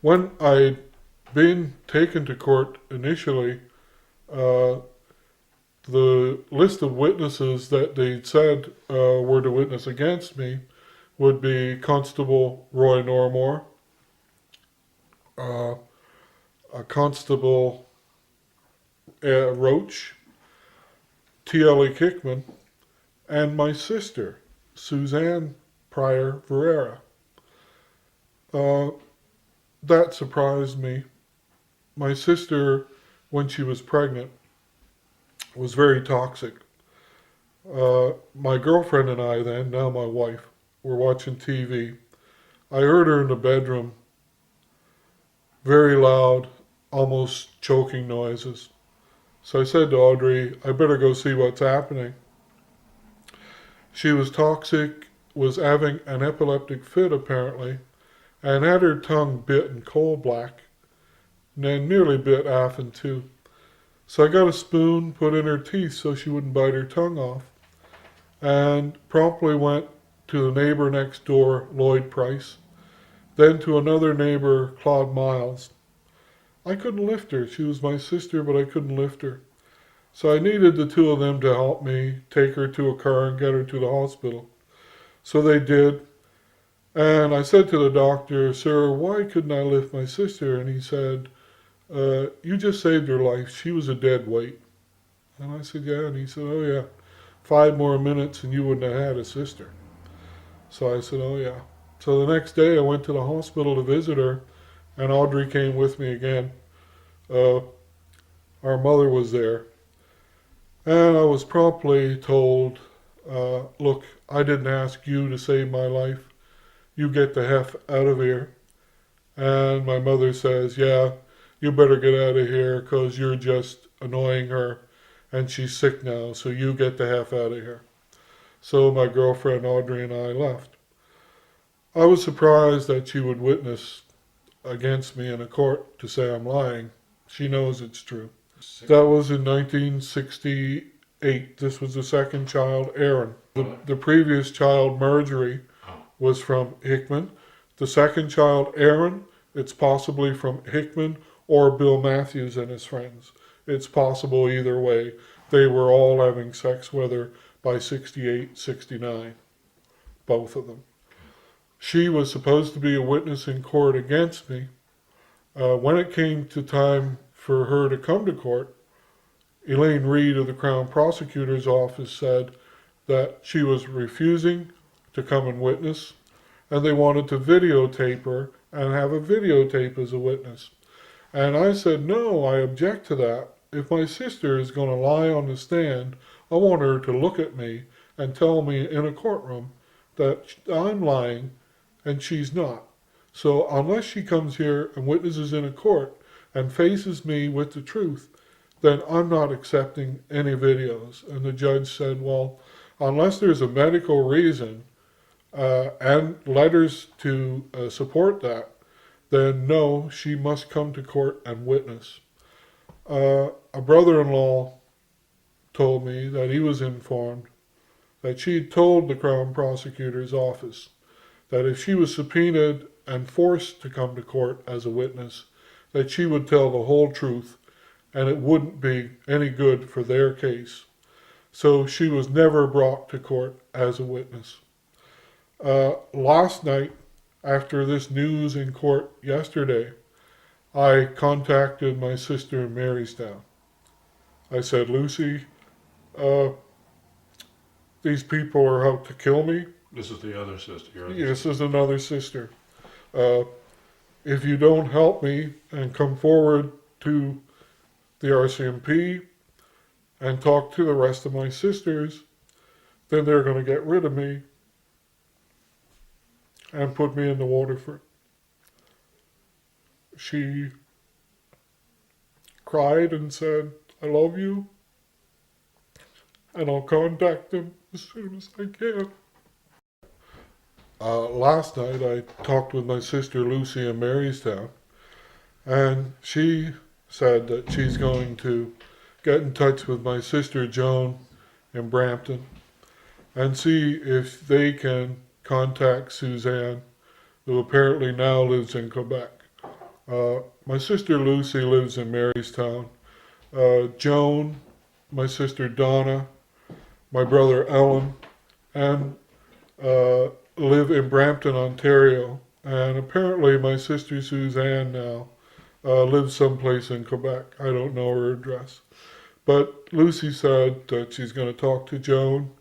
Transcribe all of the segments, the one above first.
When I'd been taken to court initially, uh, the list of witnesses that they'd said were to witness against me would be Constable Roy Normore, uh, Constable Roach, T.L.E. Kickman, and my sister, Suzanne Prior Verera. Uh, that surprised me. My sister, when she was pregnant, was very toxic. My girlfriend and I then, now my wife, were watching TV. I heard her in the bedroom, very loud, almost choking noises. So I said to Audrey, I better go see what's happening. She was toxic, was having an epileptic fit apparently, and had her tongue bitten coal black, and then nearly bit half in two. So I got a spoon, put in her teeth so she wouldn't bite her tongue off, and promptly went to the neighbor next door, Lloyd Price, then to another neighbor, Claude Miles. I couldn't lift her. She was my sister, but I couldn't lift her. So I needed the two of them to help me take her to a car and get her to the hospital. So they did. And I said to the doctor, Sir, why couldn't I lift my sister? And he said, you just saved her life. She was a dead weight. And I said, yeah. And he said, oh, yeah. 5 more minutes and you wouldn't have had a sister. So I said, oh, yeah. So the next day I went to the hospital to visit her, and Audrey came with me again. Uh, our mother was there. And I was promptly told, look, I didn't ask you to save my life. You get the F out of here. And my mother says, yeah, you better get out of here because you're just annoying her. And she's sick now, so you get the F out of here. So my girlfriend Audrey and I left. I was surprised that she would witness against me in a court to say I'm lying. She knows it's true. That was in 1968. This was the second child, Aaron. The previous child, Marjorie, was from Hickman. The second child, Aaron, it's possibly from Hickman or Bill Matthews and his friends. It's possible either way. They were all having sex with her by 68, 69, both of them. She was supposed to be a witness in court against me. When it came to time for her to come to court, Elaine Reed of the Crown Prosecutor's Office said that she was refusing to come and witness, and they wanted to videotape her and have a videotape as a witness. And I said, no, I object to that. If my sister is going to lie on the stand, I want her to look at me and tell me in a courtroom that I'm lying and she's not. So unless she comes here and witnesses in a court and faces me with the truth, then I'm not accepting any videos. And the judge said, well, unless there's a medical reason and letters to support that, then no, she must come to court and witness. A brother-in-law told me that he was informed that she had told the Crown Prosecutor's Office that if she was subpoenaed and forced to come to court as a witness, that she would tell the whole truth and it wouldn't be any good for their case. So she was never brought to court as a witness. Last night, after this news in court yesterday, I contacted my sister in Marystown. I said, Lucy, these people are out to kill me. This is the other sister. This is another sister. If you don't help me and come forward to the RCMP and talk to the rest of my sisters, then they're going to get rid of me and put me in the Waterford. She cried and said, I love you, and I'll contact them as soon as I can. Last night I talked with my sister Lucy in Marystown, and she said that she's going to get in touch with my sister Joan in Brampton and see if they can contact Suzanne, who apparently now lives in Quebec. My sister Lucy lives in Marystown. Joan, my sister Donna, my brother Ellen, and live in Brampton, Ontario. And apparently my sister Suzanne now lives someplace in Quebec. I don't know her address. But Lucy said that she's going to talk to Joan,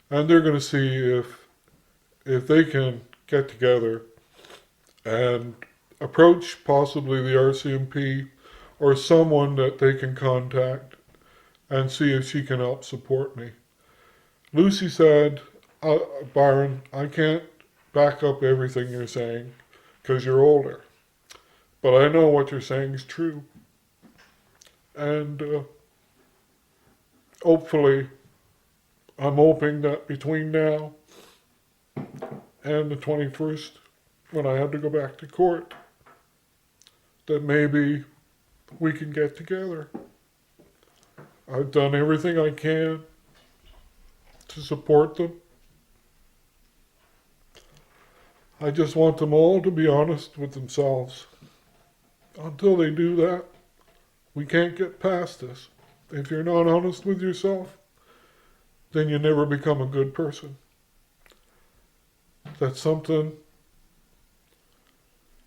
and they're going to see if they can get together and approach possibly the RCMP or someone that they can contact and see if she can help support me. Lucy said, Byron, I can't back up everything you're saying because you're older, but I know what you're saying is true. And hopefully, I'm hoping that between now and the 21st, when I have to go back to court, that maybe we can get together. I've done everything I can to support them. I just want them all to be honest with themselves. Until they do that, we can't get past this. If you're not honest with yourself, then you never become a good person. That's something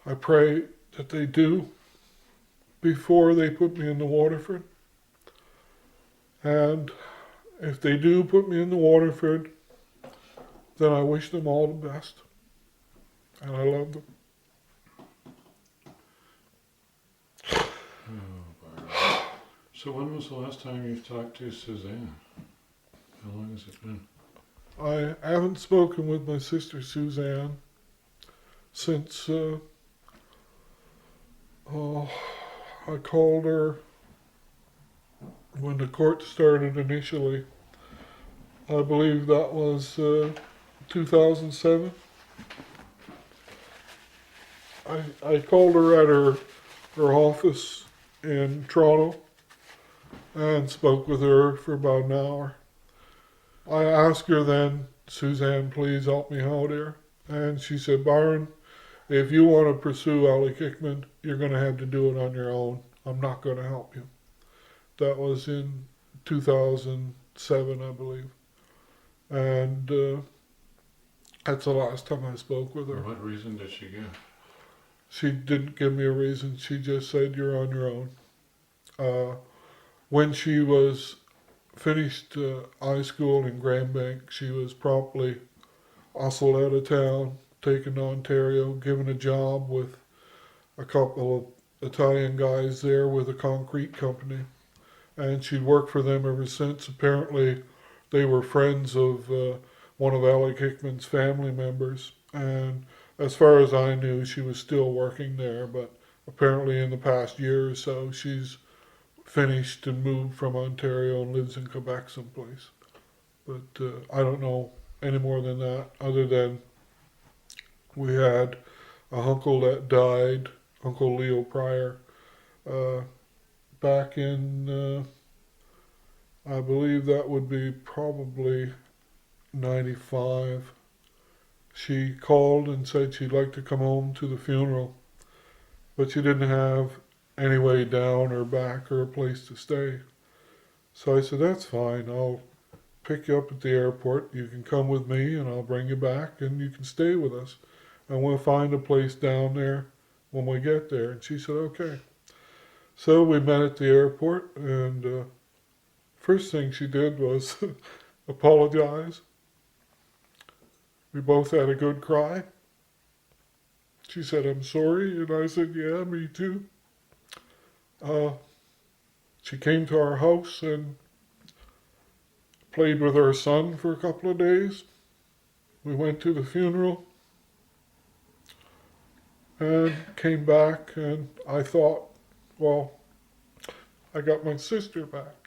I pray that they do before they put me in the Waterford. And if they do put me in the Waterford, then I wish them all the best. And I love them. Oh, Byron. So when was the last time you talked to Suzanne? How long has it been? I haven't spoken with my sister Suzanne since I called her when the court started initially. I believe that was 2007. I called her at her office in Toronto and spoke with her for about an hour. I asked her then, Suzanne, please help me out here. And she said, Byron, if you want to pursue Ali Kickman, you're going to have to do it on your own. I'm not going to help you. That was in 2007, I believe. And that's the last time I spoke with her. What reason did she give? She didn't give me a reason. She just said, you're on your own. When she was finished high school in Grand Bank, she was promptly hustled out of town, taken to Ontario, given a job with a couple of Italian guys there with a concrete company. And she'd worked for them ever since. Apparently, they were friends of one of Ali Kickman's family members. And as far as I knew, she was still working there. But apparently in the past year or so, she's finished and moved from Ontario and lives in Quebec someplace. But I don't know any more than that, other than we had a uncle that died, Uncle Leo Prior, back in, I believe that would be probably 95. She called and said she'd like to come home to the funeral, but she didn't have any way down or back or a place to stay. So I said, that's fine. I'll pick you up at the airport. You can come with me and I'll bring you back and you can stay with us. And we'll find a place down there when we get there. And she said, okay. So we met at the airport, and first thing she did was apologize. We both had a good cry. She said, I'm sorry. And I said, yeah, me too. She came to our house and played with our son for a couple of days. We went to the funeral and came back, and I thought, well, I got my sister back.